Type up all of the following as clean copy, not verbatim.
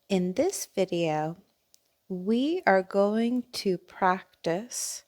In this video, we are going to practice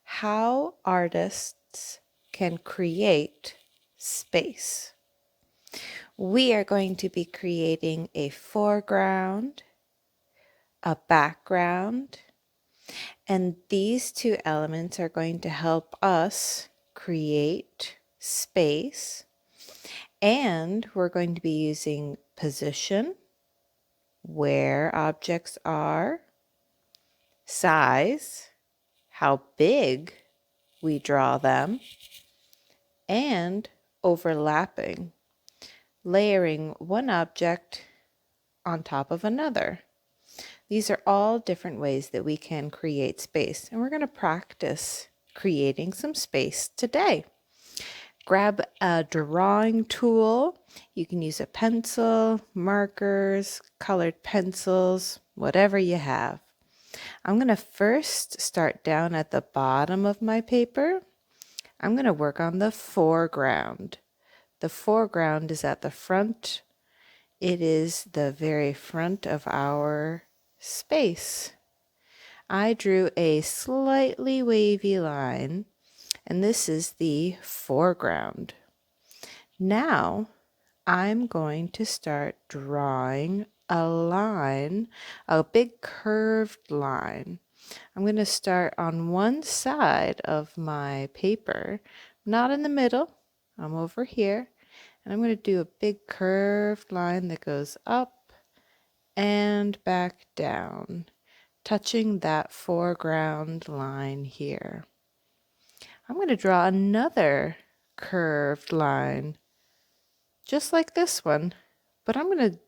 how artists can create space. We are going to be creating a foreground, a background, and these two elements are going to help us create space. And we're going to be using position, where objects are, size, how big we draw them, and overlapping, layering one object on top of another. These are all different ways that we can create space, and we're going to practice creating some space today. Grab a drawing tool. You can use a pencil, markers, colored pencils, whatever you have. I'm going to first start down at the bottom of my paper. I'm going to work on the foreground. The foreground is at the front. It is the very front of our space. I drew a slightly wavy line, and this is the foreground. Now, I'm going to start drawing a line, a big curved line. I'm going to start on one side of my paper, not in the middle. I'm over here, and I'm going to do a big curved line that goes up and back down, touching that foreground line here. I'm going to draw another curved line, just like this one, but I'm going to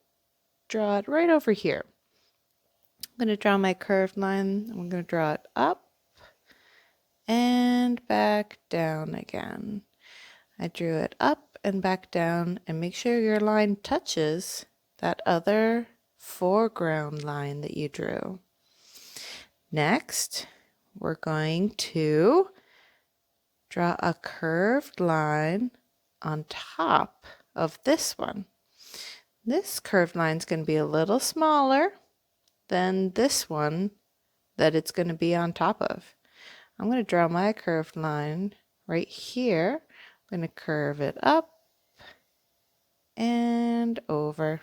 draw it right over here. I'm going to draw my curved line. I'm going to draw it up and back down again. I drew it up and back down, and make sure your line touches that other foreground line that you drew. Next, we're going to draw a curved line on top of this one. This curved line is going to be a little smaller than this one that it's going to be on top of. I'm going to draw my curved line right here. I'm going to curve it up and over.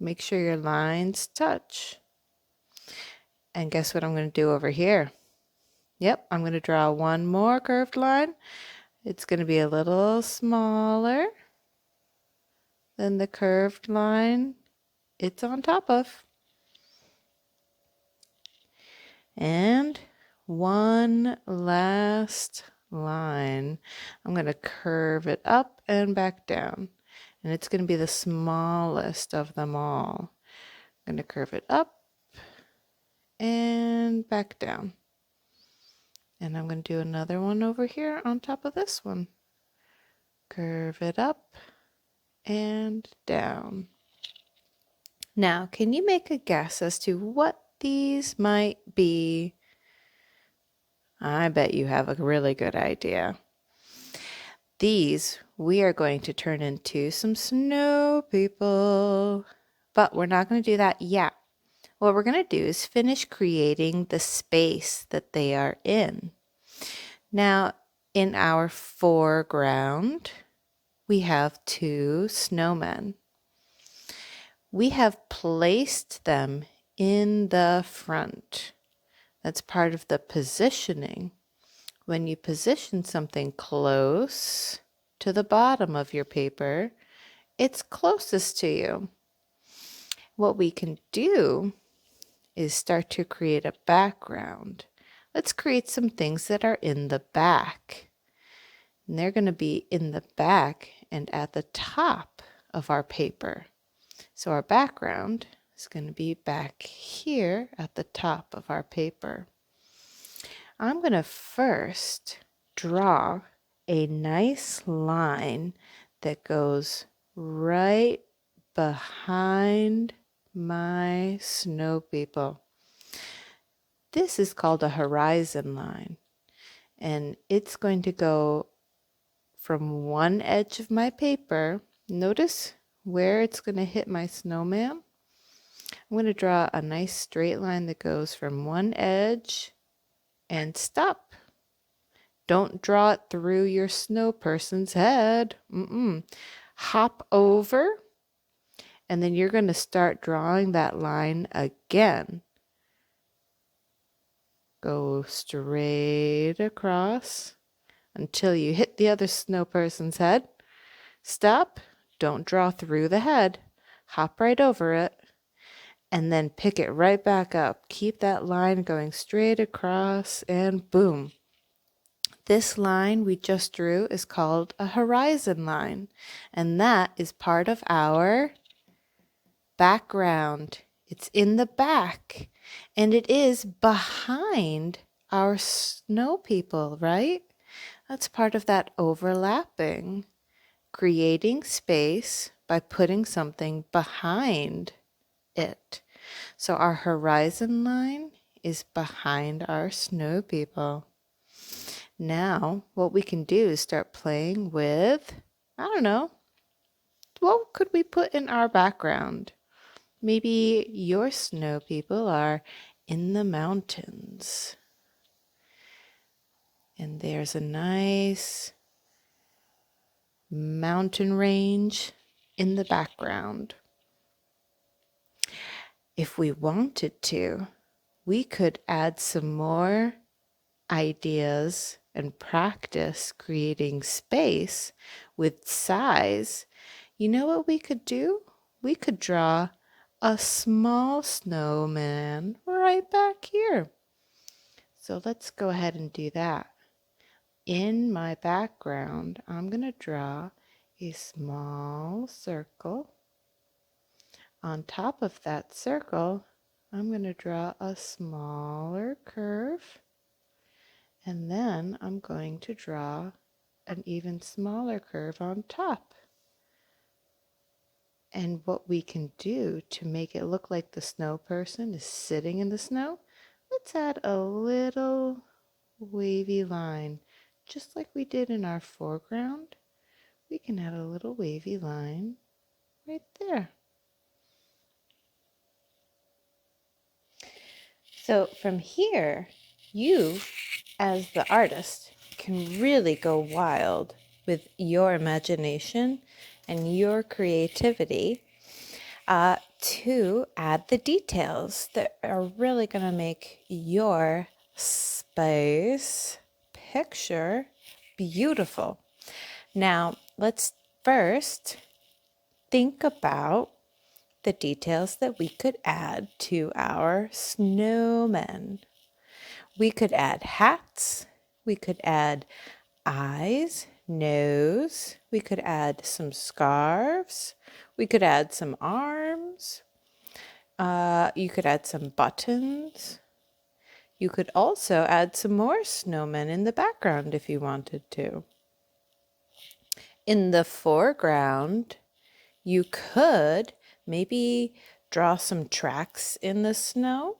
Make sure your lines touch. And guess what I'm going to do over here? Yep, I'm going to draw one more curved line. It's going to be a little smaller than the curved line it's on top of. And one last line. I'm going to curve it up and back down. And it's going to be the smallest of them all. I'm going to curve it up and back down. And I'm going to do another one over here on top of this one. Curve it up and down. Now, can you make a guess as to what these might be? I bet you have a really good idea. These we are going to turn into some snow people, but we're not going to do that yet. What we're going to do is finish creating the space that they are in. Now, in our foreground, we have two snowmen. We have placed them in the front. That's part of the positioning. When you position something close to the bottom of your paper, it's closest to you. What we can do is start to create a background. Let's create some things that are in the back. And they're going to be in the back and at the top of our paper. So our background is going to be back here at the top of our paper. I'm going to first draw a nice line that goes right behind my snow people. This is called a horizon line, and it's going to go from one edge of my paper. Notice where it's going to hit my snowman, I'm going to draw a nice straight line that goes from one edge and stop. Don't draw it through your snow person's head. Hop over, and then you're going to start drawing that line again. Go straight across until you hit the other snow person's head. Stop. Don't draw through the head. Hop right over it. And then pick it right back up. Keep that line going straight across, and boom. This line we just drew is called a horizon line, and that is part of our background. It's in the back, and it is behind our snow people, right? That's part of that overlapping, creating space by putting something behind it. So our horizon line is behind our snow people. Now, what we can do is start playing with, I don't know, what could we put in our background? Maybe your snow people are in the mountains. And there's a nice mountain range in the background. If we wanted to, we could add some more ideas and practice creating space with size. You know what we could do? We could draw a small snowman right back here. So let's go ahead and do that. In my background, I'm going to draw a small circle. On top of that circle, I'm going to draw a smaller curve. And then I'm going to draw an even smaller curve on top. And what we can do to make it look like the snow person is sitting in the snow, let's add a little wavy line. Just like we did in our foreground, we can add a little wavy line right there. So from here, you, as the artist, can really go wild with your imagination and your creativity to add the details that are really going to make your space picture beautiful. Now, let's first think about the details that we could add to our snowmen. We could add hats, we could add eyes, nose, we could add some scarves, we could add some arms, you could add some buttons. You could also add some more snowmen in the background if you wanted to. In the foreground, you could maybe draw some tracks in the snow,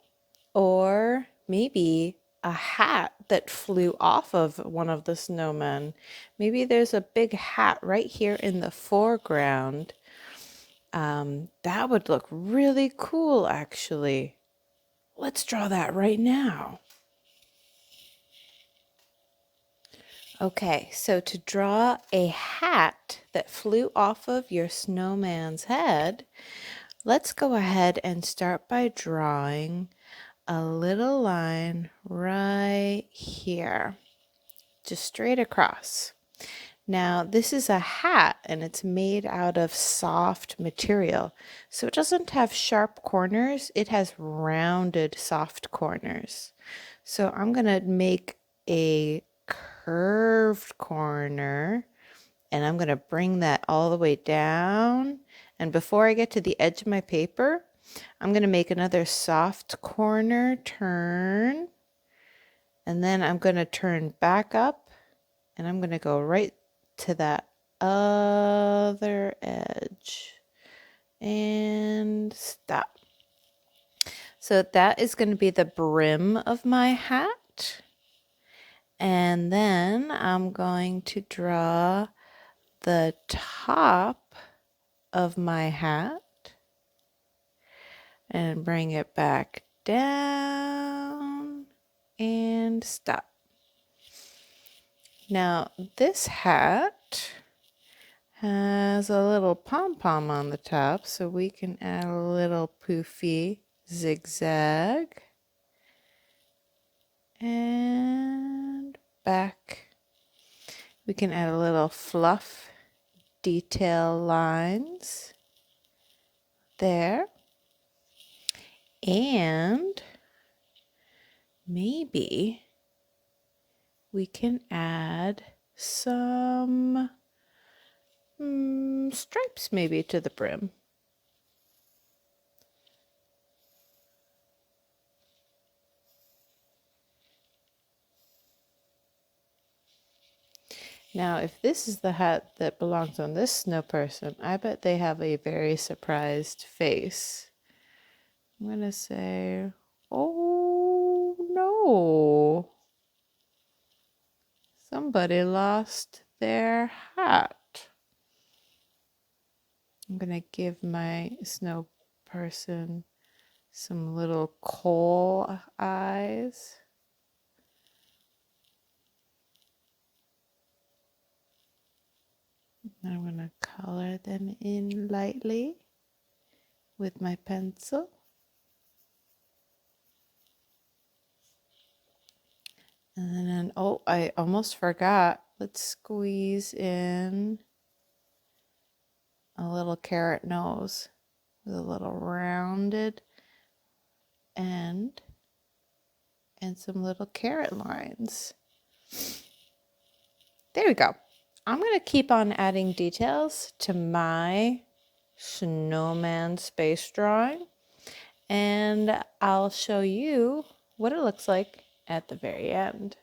or maybe a hat that flew off of one of the snowmen. Maybe there's a big hat right here in the foreground. That would look really cool, actually. Let's draw that right now. Okay, so to draw a hat that flew off of your snowman's head, let's go ahead and start by drawing a little line right here, just straight across. Now, this is a hat and it's made out of soft material, so it doesn't have sharp corners, it has rounded soft corners. So I'm going to make a curved corner, and I'm going to bring that all the way down. And before I get to the edge of my paper, I'm going to make another soft corner turn. And then I'm going to turn back up, and I'm going to go right to that other edge. And stop. So that is going to be the brim of my hat. And then I'm going to draw the top of my hat and bring it back down and stop. Now this hat has a little pom-pom on the top, so we can add a little poofy zigzag and back. We can add a little fluff detail lines there, and maybe we can add some stripes maybe to the brim. Now, if this is the hat that belongs on this snow person, I bet they have a very surprised face. I'm going to say, oh no, somebody lost their hat. I'm going to give my snow person some little coal eyes. I'm going to color them in lightly with my pencil. And then, oh, I almost forgot. Let's squeeze in a little carrot nose with a little rounded end and some little carrot lines. There we go. I'm going to keep on adding details to my snowman space drawing, and I'll show you what it looks like at the very end.